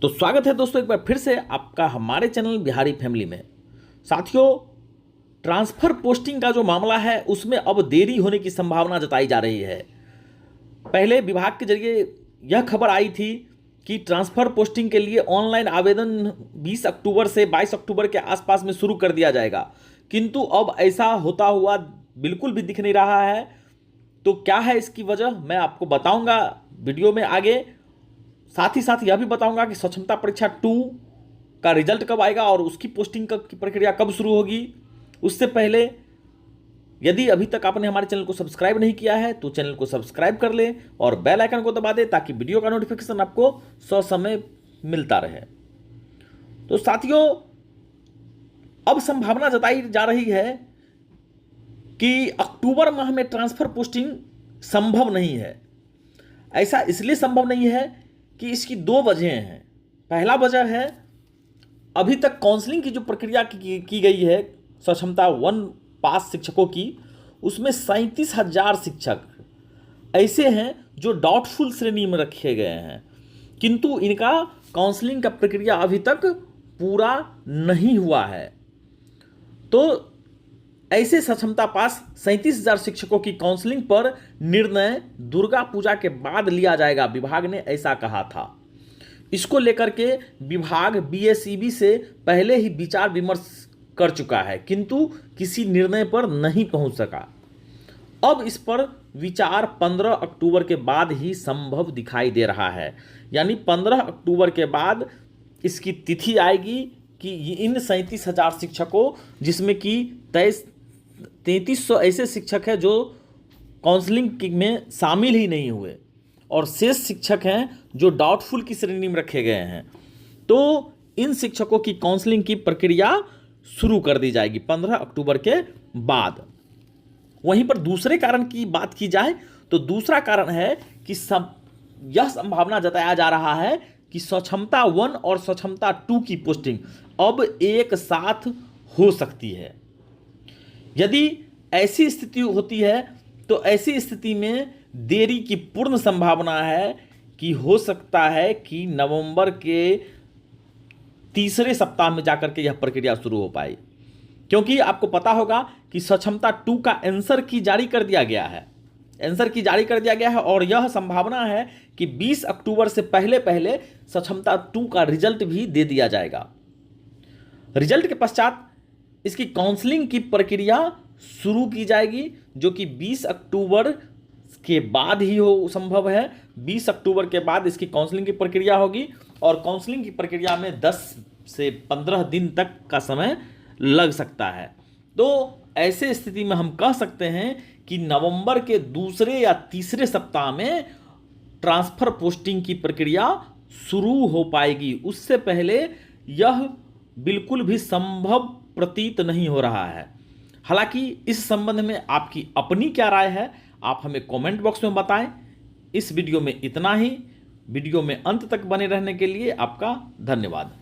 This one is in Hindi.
तो स्वागत है दोस्तों एक बार फिर से आपका हमारे चैनल बिहारी फैमिली में। साथियों, ट्रांसफ़र पोस्टिंग का जो मामला है उसमें अब देरी होने की संभावना जताई जा रही है। पहले विभाग के जरिए यह खबर आई थी कि ट्रांसफ़र पोस्टिंग के लिए ऑनलाइन आवेदन 20 अक्टूबर से 22 अक्टूबर के आसपास में शुरू कर दिया जाएगा, किंतु अब ऐसा होता हुआ बिल्कुल भी दिख नहीं रहा है। तो क्या है इसकी वजह, मैं आपको बताऊंगा वीडियो में आगे। साथ ही साथ यह भी बताऊंगा कि सक्षमता परीक्षा 2 का रिजल्ट कब आएगा और उसकी पोस्टिंग की प्रक्रिया कब शुरू होगी। उससे पहले यदि अभी तक आपने हमारे चैनल को सब्सक्राइब नहीं किया है तो चैनल को सब्सक्राइब कर लें और बेल आइकन को दबा दें ताकि वीडियो का नोटिफिकेशन आपको ससमय मिलता रहे। तो साथियों, अब संभावना जताई जा रही है कि अक्टूबर माह में ट्रांसफर पोस्टिंग संभव नहीं है। ऐसा इसलिए संभव नहीं है कि इसकी दो वजह हैं। पहला वजह है, अभी तक काउंसलिंग की जो प्रक्रिया की गई है सक्षमता 1 पास शिक्षकों की, उसमें 37,000 शिक्षक ऐसे हैं जो डाउटफुल श्रेणी में रखे गए हैं, किंतु इनका काउंसलिंग का प्रक्रिया अभी तक पूरा नहीं हुआ है। तो ऐसे सक्षमता पास 37,000 शिक्षकों की काउंसलिंग पर निर्णय दुर्गा पूजा के बाद लिया जाएगा, विभाग ने ऐसा कहा था। इसको लेकर के विभाग बीएसईबी से पहले ही विचार विमर्श कर चुका है, किंतु किसी निर्णय पर नहीं पहुंच सका। अब इस पर विचार 15 अक्टूबर के बाद ही संभव दिखाई दे रहा है। यानी 15 अक्टूबर के बाद इसकी तिथि आएगी कि इन 37,000 शिक्षकों, जिसमें कि 3300 ऐसे शिक्षक हैं जो काउंसलिंग में शामिल ही नहीं हुए और शेष शिक्षक हैं जो डाउटफुल की श्रेणी में रखे गए हैं, तो इन शिक्षकों की काउंसलिंग की प्रक्रिया शुरू कर दी जाएगी 15 अक्टूबर के बाद। वहीं पर दूसरे कारण की बात की जाए तो दूसरा कारण है कि यह संभावना जताया जा रहा है कि सक्षमता 1 और सक्षमता 2 की पोस्टिंग अब एक साथ हो सकती है। यदि ऐसी स्थिति होती है तो ऐसी स्थिति में देरी की पूर्ण संभावना है कि हो सकता है कि नवंबर के तीसरे सप्ताह में जाकर के यह प्रक्रिया शुरू हो पाए, क्योंकि आपको पता होगा कि सक्षमता 2 का आंसर की जारी कर दिया गया है और यह संभावना है कि 20 अक्टूबर से पहले पहले सक्षमता 2 का रिजल्ट भी दे दिया जाएगा। रिजल्ट के पश्चात इसकी काउंसलिंग की प्रक्रिया शुरू की जाएगी, जो कि 20 अक्टूबर के बाद ही हो संभव है। 20 अक्टूबर के बाद इसकी काउंसलिंग की प्रक्रिया होगी और काउंसलिंग की प्रक्रिया में 10 से 15 दिन तक का समय लग सकता है। तो ऐसे स्थिति में हम कह सकते हैं कि नवंबर के दूसरे या तीसरे सप्ताह में ट्रांसफर पोस्टिंग की प्रक्रिया शुरू हो पाएगी। उससे पहले यह बिल्कुल भी संभव प्रतीत नहीं हो रहा है। हालांकि इस संबंध में आपकी अपनी क्या राय है, आप हमें कमेंट बॉक्स में बताएं। इस वीडियो में इतना ही। वीडियो में अंत तक बने रहने के लिए आपका धन्यवाद।